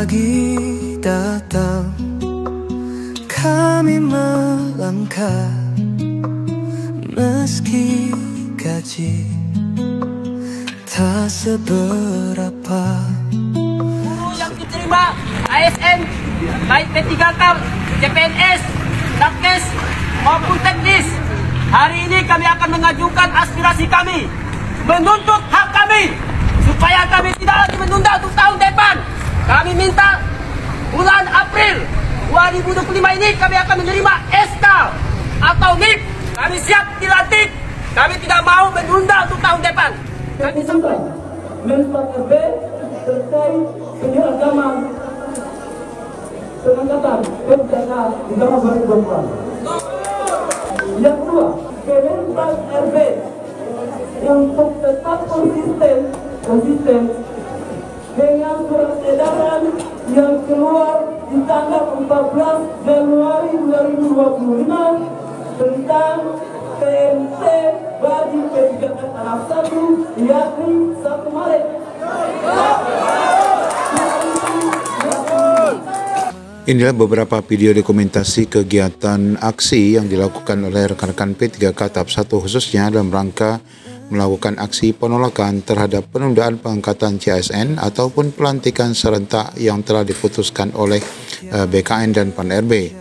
Pagi datang, kami melangkah meski gaji tak seberapa. Guru yang diterima ASN baik P3K, CPNS, Nakes maupun teknis, hari ini kami akan mengajukan aspirasi kami, menuntut hak kami supaya kami tidak lagi menunda untuk tahun depan. Kami minta bulan April 2025 ini kami akan menerima SK atau NIP. Kami siap dilantik. Kami tidak mau menunda untuk tahun depan. Kami sampai Menpan RB terkait penyeragaman pengangkatan P3K di tahun 2024. Yang kedua, Kemenpan RB untuk tetap konsisten dengan surat edaran yang keluar di tanggal 14 Januari 2025 tentang PMT bagi P3K tahap 1 yakni 1 Maret. Inilah beberapa video dokumentasi kegiatan aksi yang dilakukan oleh rekan-rekan P3K tahap 1 khususnya dalam rangka melakukan aksi penolakan terhadap penundaan pengangkatan CASN ataupun pelantikan serentak yang telah diputuskan oleh BKN dan PAN RB.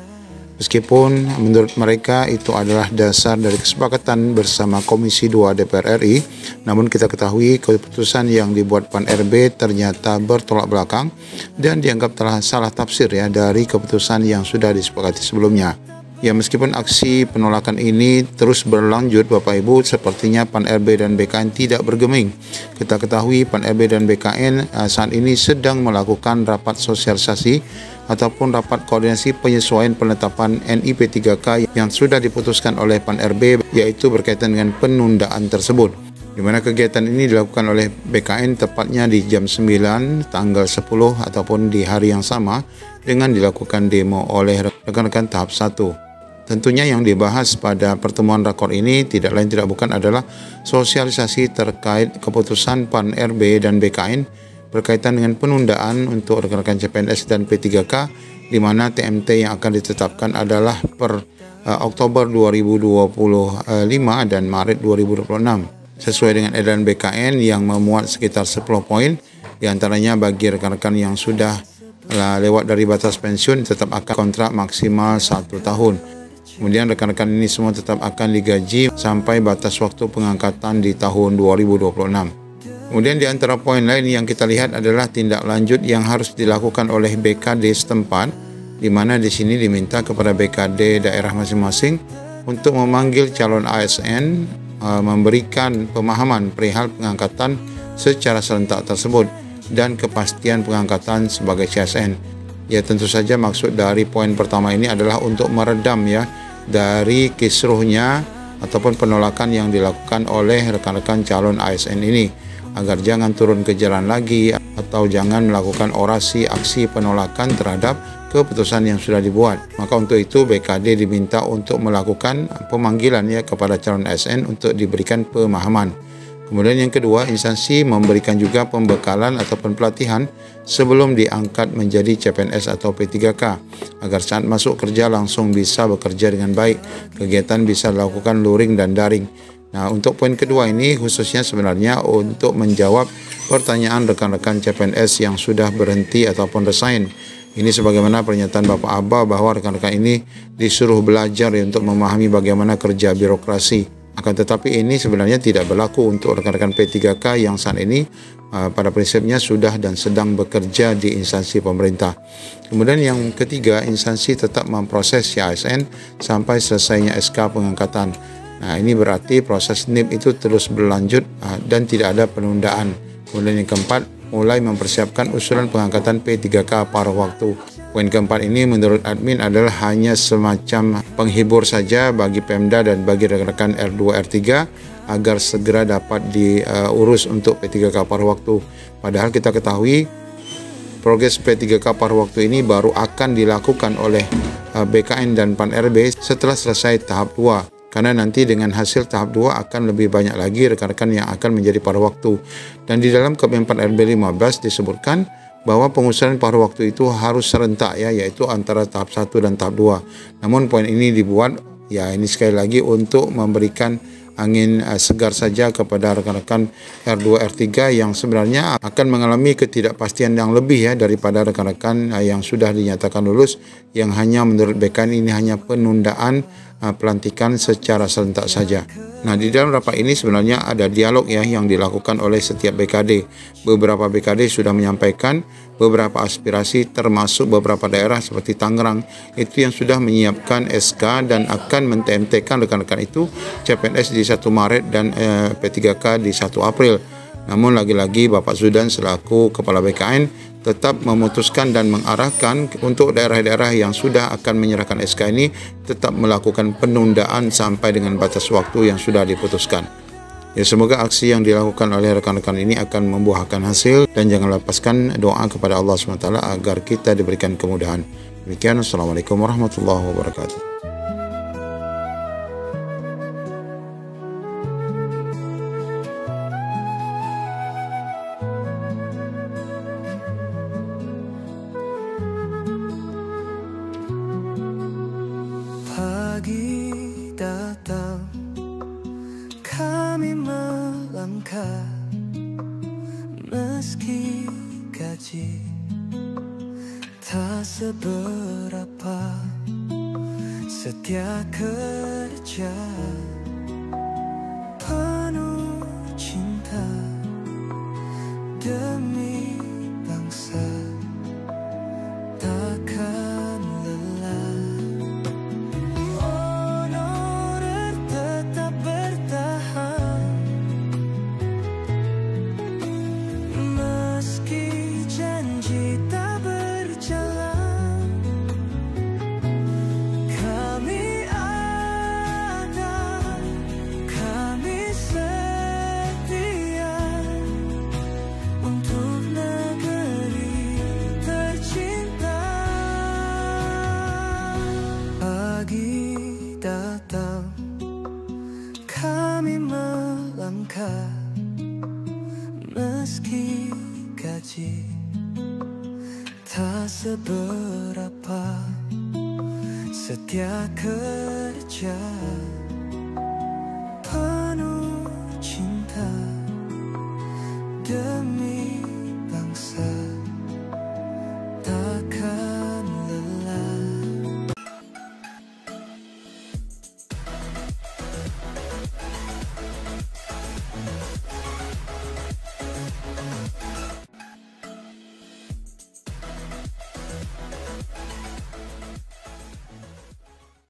Meskipun menurut mereka itu adalah dasar dari kesepakatan bersama Komisi 2 DPR RI, namun kita ketahui keputusan yang dibuat PAN RB ternyata bertolak belakang dan dianggap telah salah tafsir dari keputusan yang sudah disepakati sebelumnya. Ya, meskipun aksi penolakan ini terus berlanjut, Bapak Ibu, sepertinya PAN RB dan BKN tidak bergeming. Kita ketahui PAN RB dan BKN saat ini sedang melakukan rapat sosialisasi ataupun rapat koordinasi penyesuaian penetapan NIP 3K yang sudah diputuskan oleh PAN RB, yaitu berkaitan dengan penundaan tersebut. Di mana kegiatan ini dilakukan oleh BKN tepatnya di jam 9 tanggal 10 ataupun di hari yang sama dengan dilakukan demo oleh rekan-rekan tahap 1. Tentunya yang dibahas pada pertemuan rakor ini tidak lain tidak bukan adalah sosialisasi terkait keputusan PAN RB dan BKN berkaitan dengan penundaan untuk rekan-rekan CPNS dan P3K, di mana TMT yang akan ditetapkan adalah per Oktober 2025 dan Maret 2026 sesuai dengan edaran BKN yang memuat sekitar 10 poin, diantaranya bagi rekan-rekan yang sudah lewat dari batas pensiun tetap akan kontrak maksimal 1 tahun. Kemudian rekan-rekan ini semua tetap akan digaji sampai batas waktu pengangkatan di tahun 2026. Kemudian di antara poin lain yang kita lihat adalah tindak lanjut yang harus dilakukan oleh BKD setempat, di mana di sini diminta kepada BKD daerah masing-masing untuk memanggil calon ASN, memberikan pemahaman perihal pengangkatan secara serentak tersebut dan kepastian pengangkatan sebagai CASN. Ya, tentu saja maksud dari poin pertama ini adalah untuk meredam dari kisruhnya ataupun penolakan yang dilakukan oleh rekan-rekan calon ASN ini, agar jangan turun ke jalan lagi atau jangan melakukan orasi aksi penolakan terhadap keputusan yang sudah dibuat. Maka untuk itu BKD diminta untuk melakukan pemanggilan kepada calon ASN untuk diberikan pemahaman. Kemudian yang kedua, instansi memberikan juga pembekalan ataupun pelatihan sebelum diangkat menjadi CPNS atau P3K agar saat masuk kerja langsung bisa bekerja dengan baik. Kegiatan bisa dilakukan luring dan daring. Nah, untuk poin kedua ini khususnya sebenarnya untuk menjawab pertanyaan rekan-rekan CPNS yang sudah berhenti ataupun resign. Ini sebagaimana pernyataan Bapak Abah bahwa rekan-rekan ini disuruh belajar untuk memahami bagaimana kerja birokrasi. Akan tetapi ini sebenarnya tidak berlaku untuk rekan-rekan P3K yang saat ini pada prinsipnya sudah dan sedang bekerja di instansi pemerintah. Kemudian yang ketiga, instansi tetap memproses CASN sampai selesainya SK pengangkatan. Nah, ini berarti proses NIP itu terus berlanjut dan tidak ada penundaan. Kemudian yang keempat, mulai mempersiapkan usulan pengangkatan P3K paruh waktu. Poin keempat ini menurut admin adalah hanya semacam penghibur saja bagi Pemda dan bagi rekan-rekan R2, R3 agar segera dapat diurus untuk P3K paruh waktu. Padahal kita ketahui progres P3K paruh waktu ini baru akan dilakukan oleh BKN dan PAN RB setelah selesai tahap 2. Karena nanti dengan hasil tahap 2 akan lebih banyak lagi rekan-rekan yang akan menjadi paruh waktu. Dan di dalam Kemenpan RB 15 disebutkan bahwa pengusuran pada waktu itu harus serentak ya, yaitu antara tahap 1 dan tahap 2. Namun poin ini dibuat ya ini sekali lagi untuk memberikan angin segar saja kepada rekan-rekan R2 R3 yang sebenarnya akan mengalami ketidakpastian yang lebih ya daripada rekan-rekan yang sudah dinyatakan lulus, yang hanya menurut BKN ini hanya penundaan pelantikan secara serentak saja. Nah, di dalam rapat ini sebenarnya ada dialog ya yang dilakukan oleh setiap BKD. Beberapa BKD sudah menyampaikan beberapa aspirasi, termasuk beberapa daerah seperti Tangerang itu yang sudah menyiapkan SK dan akan men-TMT-kan rekan-rekan itu CPNS di 1 Maret dan P3K di 1 April. Namun lagi-lagi Bapak Zudan selaku Kepala BKN tetap memutuskan dan mengarahkan untuk daerah-daerah yang sudah akan menyerahkan SK ini tetap melakukan penundaan sampai dengan batas waktu yang sudah diputuskan. Ya, semoga aksi yang dilakukan oleh rekan-rekan ini akan membuahkan hasil, dan jangan lepaskan doa kepada Allah SWT agar kita diberikan kemudahan. Demikian, Assalamualaikum warahmatullahi wabarakatuh. Pagi datang, kami melangkah, meski gaji tak seberapa, setia kerja, penuh cinta demi bangsa, takkan lelah. Pagi datang, kami melangkah, meski gaji tak seberapa, setia kerja.